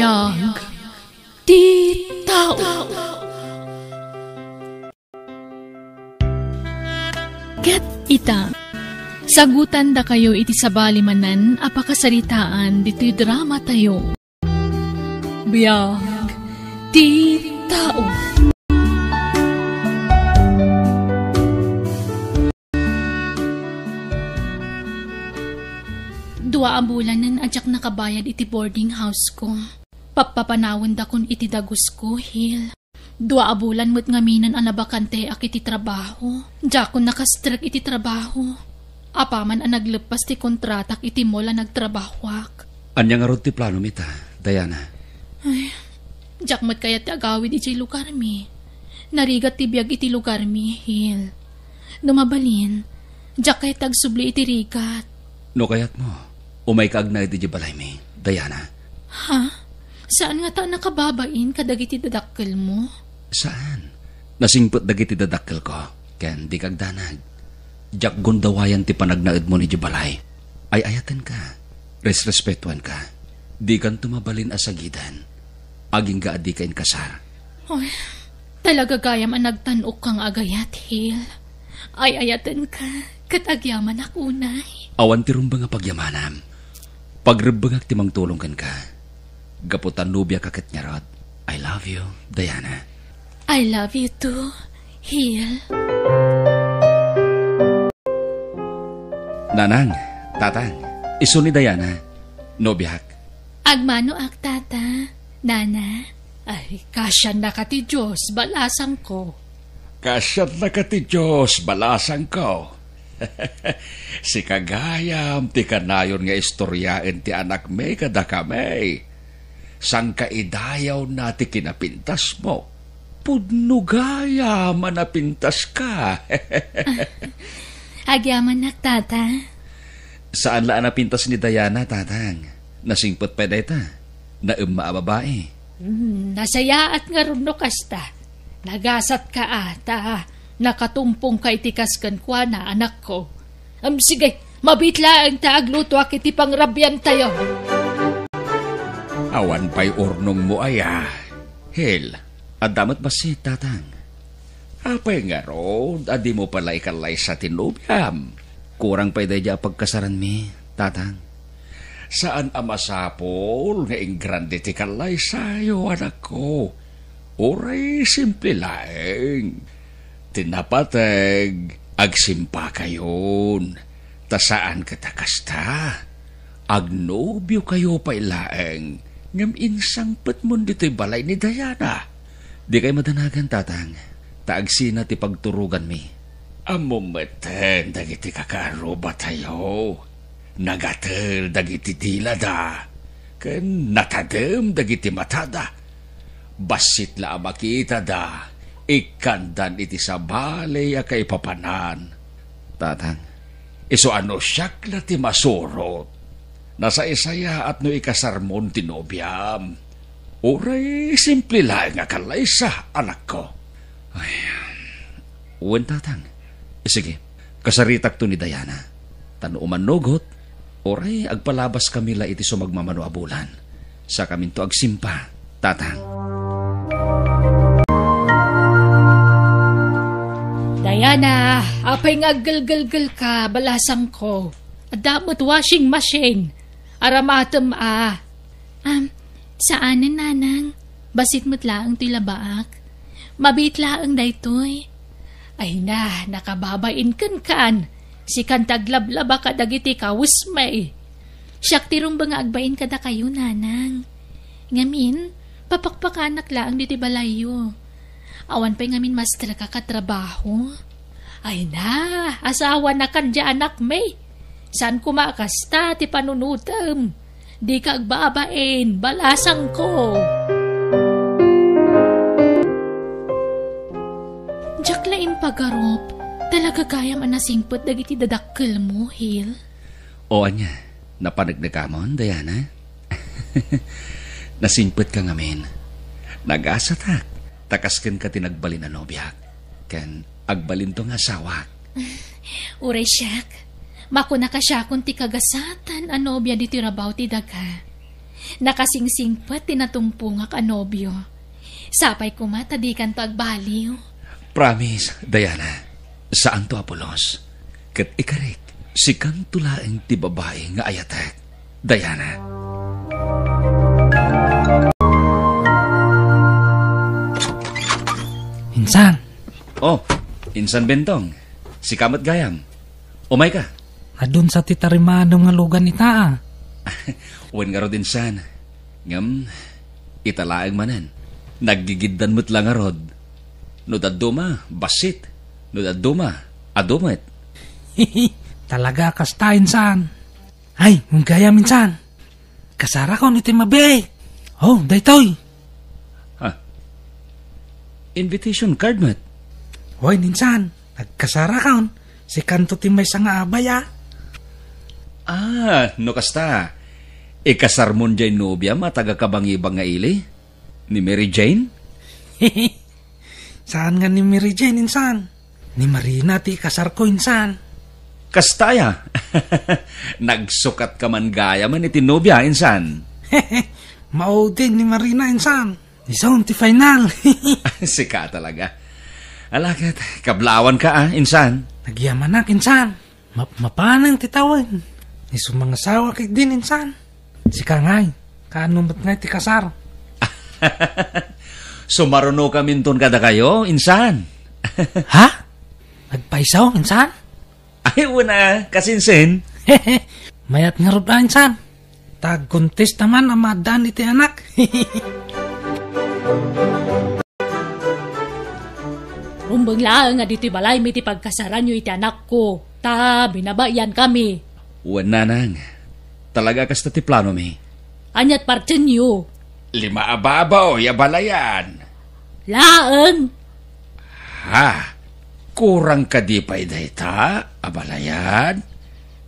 Biyag ti tao. Ket ita, sagutan da kayo iti sabali manan apakasaritaan dito'y drama tayo. Biyag ti tao. Dua ambulan nan adyak nakabayad iti boarding house ko. Papapanawon da kun iti dagus ko, Hil. Dua abulan mo't ngaminan anabakante ak iti trabaho. Diyakon nakastrek iti trabaho. Apaman ang naglepas ti kontratak iti mola nagtrabahwak. Anya nga rod ti plano mita, Diana? Ay, diyak mo't kaya ti agawid iti lugar mi. Narigat ti biyag iti lugar mi, Hil. Numabalin, diyak kaya tagsubli iti rigat. No kayat mo? Umay kaag na iti balay mi, Diana. Ha? Saan nga ta nakababain kadagiti dadakkel mo? Saan? Nasingpot dagiti dadakkel ko, ken di kag danag. Jak gundawayan ti panagnaed mo ni balay. Ay ayaten ka, respetuan ka. Di kan tumabalin asagidan. Aging ga adi kain kasar. Oy, talaga gayam ang nagtanok kang agayat, Hil. Ay ayaten ka, katagyaman akunay. Awan ti rumba nga pagyamanam. Pagrebengak ti mangtulongkan ka. Gaputan nubya kakit niya rod. I love you, Diana. I love you too, Hil. Nanang, tatang, iso ni Diana, nobyak. Agmano ak tata, nana. Ay, kasyan na ka ti Diyos, balasang ko. Kasyan na ka ti Diyos, balasang ko. Si kagayam ti kanayon nga istoryaen ti anak me kada kami. Sang kaidayaw na ti kinapintas mo. Pudnugaya manapintas ka. Agyaman nak tata. Saan laan napintas ni Diana, tatang? Nasingpot pa dayta. Naumma a babae. Nasaya at nga runo kasta. Nagasat ka ata. Nakatumpong kay tikaskan kwa na anak ko. Sige, mabitla ang taagluto ak iti pangrabyan tayo. Awan pa'y urnong mo aya. Hil, adamat ba si tatang? Apay nga ro, adi mo pala ikalay sa tinubyam. Kurang pa'y daya pagkasaran mi, tatang. Saan amasapol nga ingrande ti kalay sayo, anak ko? Uray, simple laeng. Tinapatag, agsimpa kayon. Ta saan katakasta? Agnobyo kayo pa ilaeng. Ngam insang patmon dito'y balay ni Diana. Di kay madanagan, tatang. Taagsina ti pagturugan mi. Amumeten, dagiti kakaruba tayo. Nagatel, dagiti dilada. Ken natadem, dagiti matada. Basit la makita da. Ikandan iti sa balay a kay papanan. Tatang, iso ano siyak na ti masurot. Nasa isaya at no ikasarmon tinobyam. Uray, simple lang nga kalaysa, anak ko. Ay, uwan tatang. Sige, kasaritak to ni Diana. Tano umanugot, uray, agpalabas kamila iti sumagmamano abulan. Sa kamin to agsimpa, tatang. Diana, apay nga gal-gal-gal ka, balasang ko. Adamot washing machine. Aramatom saanan nanang? Basit mo't laang tilabaak. Mabit laang daytoy. Ay na, nakababain kan. Si kantaglablaba ka dagiti kawus may. Siyak tirong ba nga agbain kada kayo, nanang? Ngamin, papakpakanak laang diti balayo. Awan pa'y ngamin master ka katrabaho. Ay na, asawa na kan di anak may. Saan kumakasta ti panunutam? Di ka agbabain, balasang ko. Diyak laing pagarop, talaga kayam anasingpot dagiti dadakkel mo, Hil. O anya, napanagnagamon, Diana? Nasingpot ka ngamin. Nag-asatak. Takasken ka tinagbalin na nobyak. Ken agbalin to nga sawak. Uray siyak. Makuna ka siya kung ti kagasatan anobya di tirabaw ti daga. Nakasingsingpat tinatumpo nga kanobyo. Sapay kumatadikan to agbaliw. Promise, Diana. Saan to Apolos? Kat ikarik, si kantulaeng ti babae nga ayatek. Diana. Insan. Oh, Insan Bentong. Si Kamat Gayam. Umay ka. Adun sa titarimado nga lugan ita. Wen nga rod Insan. Ngam, italaang manan. Naggigiddan mo't lang nga rod. No daduma, basit. No daduma, adumet. Talaga kasta, Insan. Ay, mong gaya, Insan. Kasara ko ni Timabe. Oh, daytoy. Ha? Invitation card, mat. Hoy, Insan. Nagkasara ka si kanto timay sa nga abaya. No kasta. Ikasar mon dyan nobya mataga kabang-ibang nga ili? Ni Mary Jane? Saan nga ni Mary Jane, Insan? Ni Marina ti kasar ko, Insan. Kastaya. Nagsukat ka man gaya man iti nobya, Insan. Mao din ni Marina, Insan. Isang ti final. Sika talaga. Alakit, kablawan ka Insan. Nagyaman na, Insan. Mapanang titawan. Isu mga sawa kay din, Insan. Sika ngay, kaano ba't ngay ti kasar? Sumaruno ka minton kada kayo, Insan. Ha? Nagpaisaw, Insan? Ay, una, kasinsin. Mayat nga rod Insan. Tag-contest naman ang madan iti anak. Rumbang lang nga dito'y balay mi ti pagkasaran nyo iti anak ko. Binabayan kami. Wana nang. Talaga kasta ti plano mi. Anyat partin nyo. 5 ababaw, yabalayan. Laeng. Ha? Kurang ka di pa'y dayta, abalayan?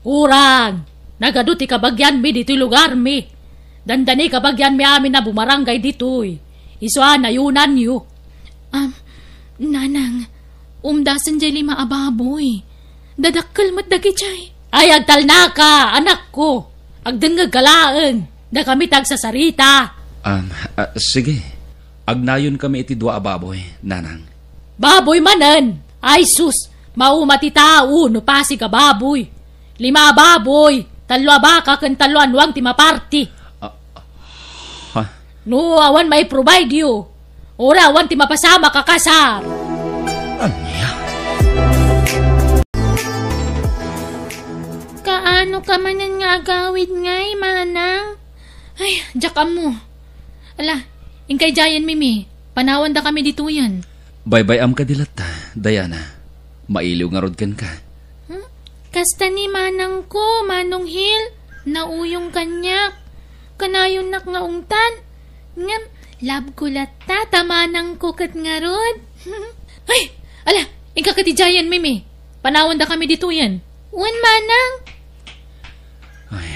Kurang. Nagado ti kabagyan mi dito'y lugar mi. Dandani kabagyan mi amin na bumarangay dito'y. Isuan na yunan nyo. Nanang, umdasan jay 5 ababoy. Dadakkel mat dagi jay. Ay, agtal na ka, anak ko. Agdengag galaeng. Da kami tagsasarita. Sige. Agnayon kami iti 2 ababoy, nanang. Baboy manen. Ay sus, maumati tao no pasi ka baboy. 5 baboy, 3 baka ken 3 anwang ti maparti. Ha? No, awan may provide you. Ora, awan ti mapasama ka kasar. Anya? Kaano ka manan nga agawid ngay, manang? Ay, jakam mo. Ala, ingkay jayan mimi. Panawan da kami dito yan. Bye-bye am ka dilata, Diana. Mailiw nga rod ken ka. Kasta ni manang ko, Manong Hill. Nauyong kanyak. Kanayon nak nga ungtan. Ngam, lab ko lata, tamanang ko kat nga rod. Ay, ala, ingka katijayan, mimi. Panawan da kami dito yan. Wan, manang. Ay,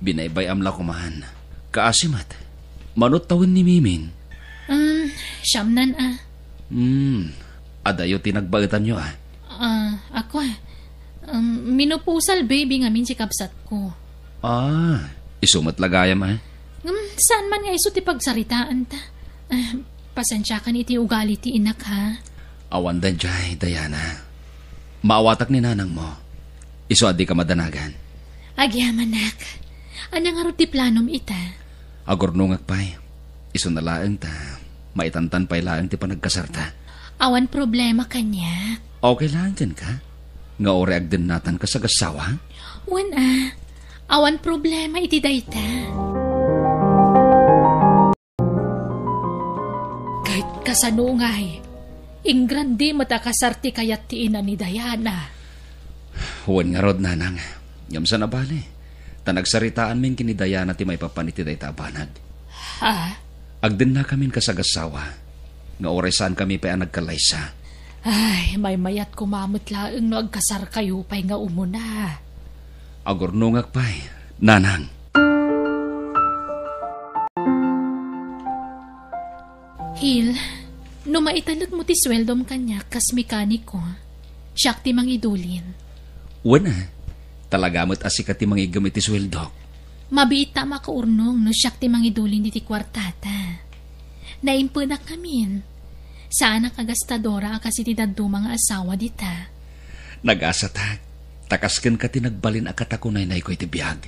binaybay am la kumahan. Kaasimat. Manot tawin ni Mimin. Siyamnan Adayo tinagbagatan nyo Ako minupusal baby ngamin si kapsat ko. Isumat lagayam Saan man nga iso ti pagsaritaan ta? Pasensya ka ni iti ugali ti inak ha? Awan da jay, Diana. Maawatak ni nanang mo. Iso adi ka madanagan. Agyaman nak. Anang arot ti planom ita? Agornungak pa'y. Iso na laeng ta. Maitantan pa'y laeng ti panagkasarta. Awan problema kanya. Okay lang dyan ka? Nga ore agden natan ka sa gasawa? Wan awan problema iti dayta. Kahit kasanungay, ingrandi matakasarti kayat ti ina ni Diana. Huwan nga rod nanang. Yamsa na bali. Tanagsaritaan min kini Diana ti may papaniti dayta banag. Ha? Agden na kamin kasagasawa. Nga oresan kami pa nagkalaysa. Ay, may mayat kumamot laeng no agkasar kayo pa'y nga umuna. Agornungak pa'y, nanang. Hil, no maitalot mo ti sweldom kanya kas mekaniko, siyak ti mangidulin. Wana, talagamot asikat ti mangigamit ti sweldok. Mabiit ta makaurnong no siyak ti mangidulin di ti kwartata. Naimpunak namin. Saan ang agastadora kasi ti daddo mga asawa dita. Nag-asatag, takasken ka tinagbalin akatakunay na iko'y tibiyag.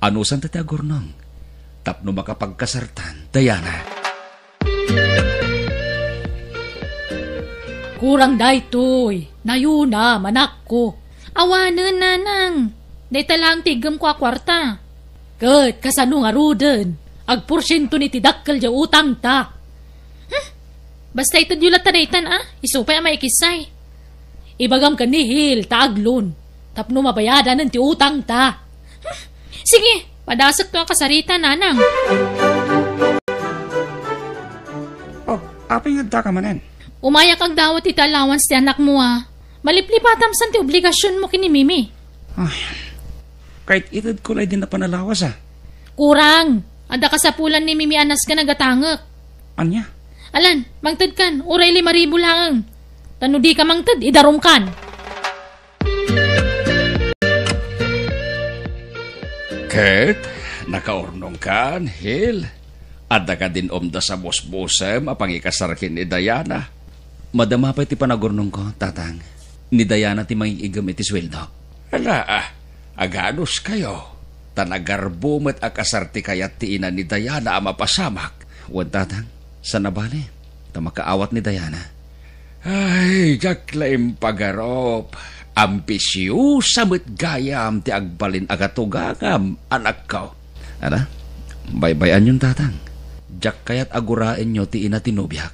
Anusan ta ti agurnong? Tapno makapagkasartan, Diana. Kurang daytoy, nayuna, manak ko. Awanan nanang, dayta lang tigam ko a kwarta. Kat, kasano nga ruden, agporsyento ni tidakkel ja utang ta. Basta ito yulat ta daytan isupay ang maikisay. Ibagam ka ni Hil, taaglon, tapno mabayadan ng ti utang ta. Sige, padasak to ang kasarita, nanang. Oh, apay nga ka manen. Umayak ang dawat iti allowance ti anak mo Maliplipatam san ti obligasyon mo kini Mimi. Ay, kahit itad ko lang din na panalawas Kurang, anda kasapulan ni Mimi anas ka nagatangak. Anya? Alan, mangtad kan, uray 5,000 lang. Tano di ka mangtad, idarom kan. Ket, nakaurnong kan, Hil. Adda ka din omda sa bos-bosem apang ikasarkin ni Diana. Madama pa iti panagurnong ko, tatang. Ni Diana ti mangigam iti sweldo. Ala, aganos kayo. Tanagarbo met akasarti kayat ti ina ni Diana ama pasamak. Wan tatang, sa nabali, tamakaawat ni Diana. Ay, jaklaim pagarop. Ambisyosa met gayam ti agbalin agatugagam, anak ko. Ana, baybayan yung tatang. Jak kayat agurain nyo ti ina tinubyak.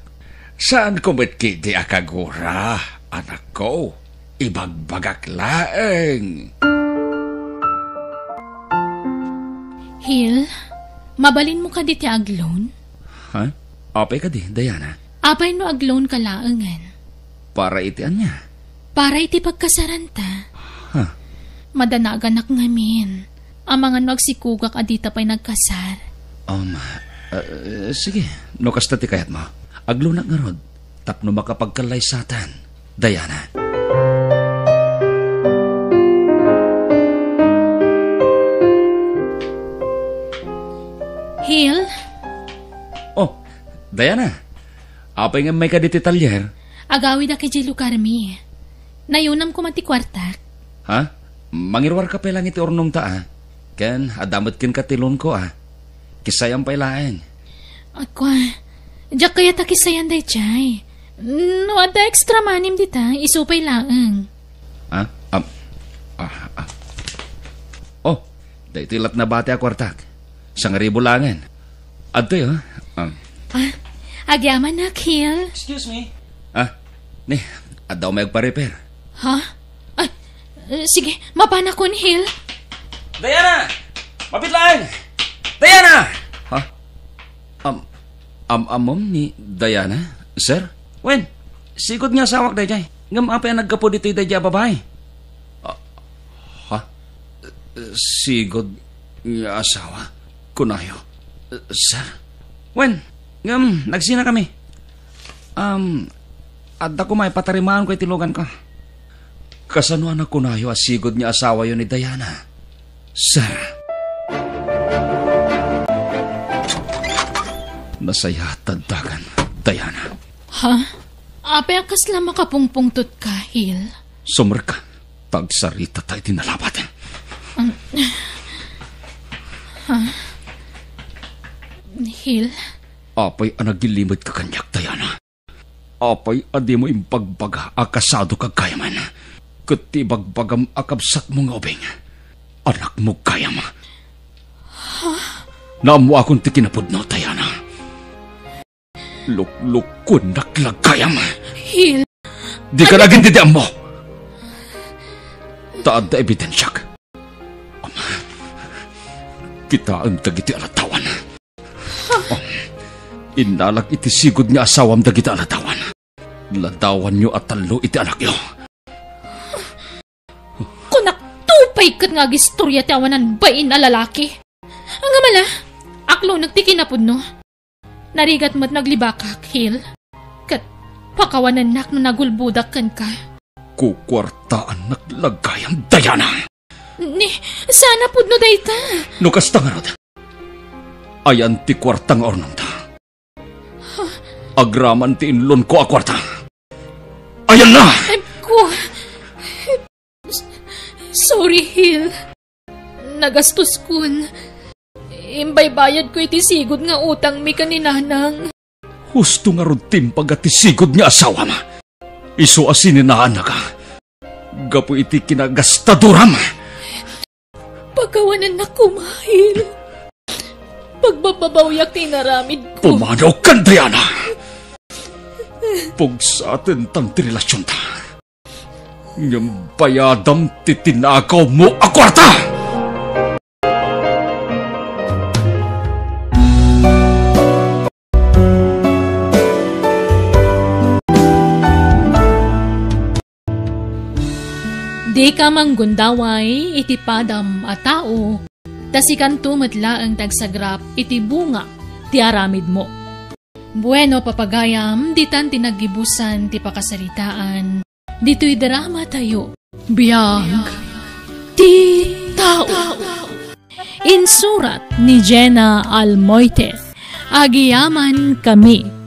Saan ko met kiti akagura, anak ko? Ibagbagak laeng. Hil, mabalin mo ka di ti agloan? Ha? Apay ka di, Diana? Apay no agloan ka laengan. Para itian niya? Para iti pagkasaranta. Ha? Madanaganak ngamin. Ang mga nagsikugak adita pa'y nagkasar. Sige, no kasta ti kayat mo. Aglunak nga rod, tapno makapagkalaysatan, Diana. Hil? Oh, Diana, apay nga may kaditi talyer? Agawi da kay Jilo Carmi. Nayunam ko mati kwartak. Ha? Mangirwar ka pa lang iti ornong ta, Ken, adamot kin katilon ko, Kisayang pailaeng. Ako, diyak kaya takisayan day chay. No, ada extra manim dita, isupay laeng. Ha? Oh, da itilat na bati a kwartak. 1,000 langan. Adto yun, Agyaman na, Hil. Excuse me? Ni, adaw may agpa-repair. Ha? Ay, sige, mapana ko ni Hil. Diana! Mapit lang! Diana! Ha? Amom ni Diana? Sir? Wen, sigod nga sawak day jay. Ngam apa ang nagkapo dito day jay babae? Ha? Sigod nga asawa? Kunayo? Sir? Wen, ngam, nagsina kami. Adda ko may patarimaan ko itilogan ka. Kasano anak kunayo asigod niya asawa yun ni Diana? Sir? Nasaya tadagan, Diana. Ha? Ape akas lang makapungpungtot ka, Hil. Sumer ka. Tagsarita tayo dinalabat. Hil? Apay anagilimit ka kanyak, Diana. Apay adi mo impagbaga akasado kagayaman. Kuti bagbagam akabsat mong obeng. Anak mo kayam. Naamu akong tikinapudno, Diana. Luklukun naklagayam. Hil? Di ka naging didiam mo. Taad na ebidensyak. Kita ang dagiti alatawan. Inalag iti sigod niya asawam dagiti alatawan. Ladawan niyo at talo iti anak niyo. Kunak tupay kat nga gistorya ti awanan bain na lalaki. Ang gamala, aklo nagtikinapod no. Narigat mo't naglibakak, Hil. Kat pakawanan nak no nagulbudak kan ka. Kukwartaan naglagayang Diana. Ni, sana pud no dayta. Nukas tangarod. Ayan ti kwartang ornong ta. Agraman ti inlon ko a kwarta. Ayan na! Ay, ko. Sorry, Hil. Nagastos kun. Imbay bayad ko iti sigod nga utang mi kaninanang. Husto nga rutim pag atisigod nga asawa ma. Iso asininaan na ka. Gapo iti kinagastaduram. Pagkawanan na kumahil. Pagbababawyak tinaramid ko. Pumanaw ka, Diana! Pag sa atin tang relasyon ta. Ngam bayadam titinakaw mo a kwarta! Di ka manggundaway iti padam a tao, tasikan tumatla ang tagsagrap iti bunga ti aramid mo. Bueno papagayam, ditan tinagibusan ti pakasaritaan, dito'y drama tayo, biyag ti tao. Insurat ni Jenna Almoite, agiyaman kami.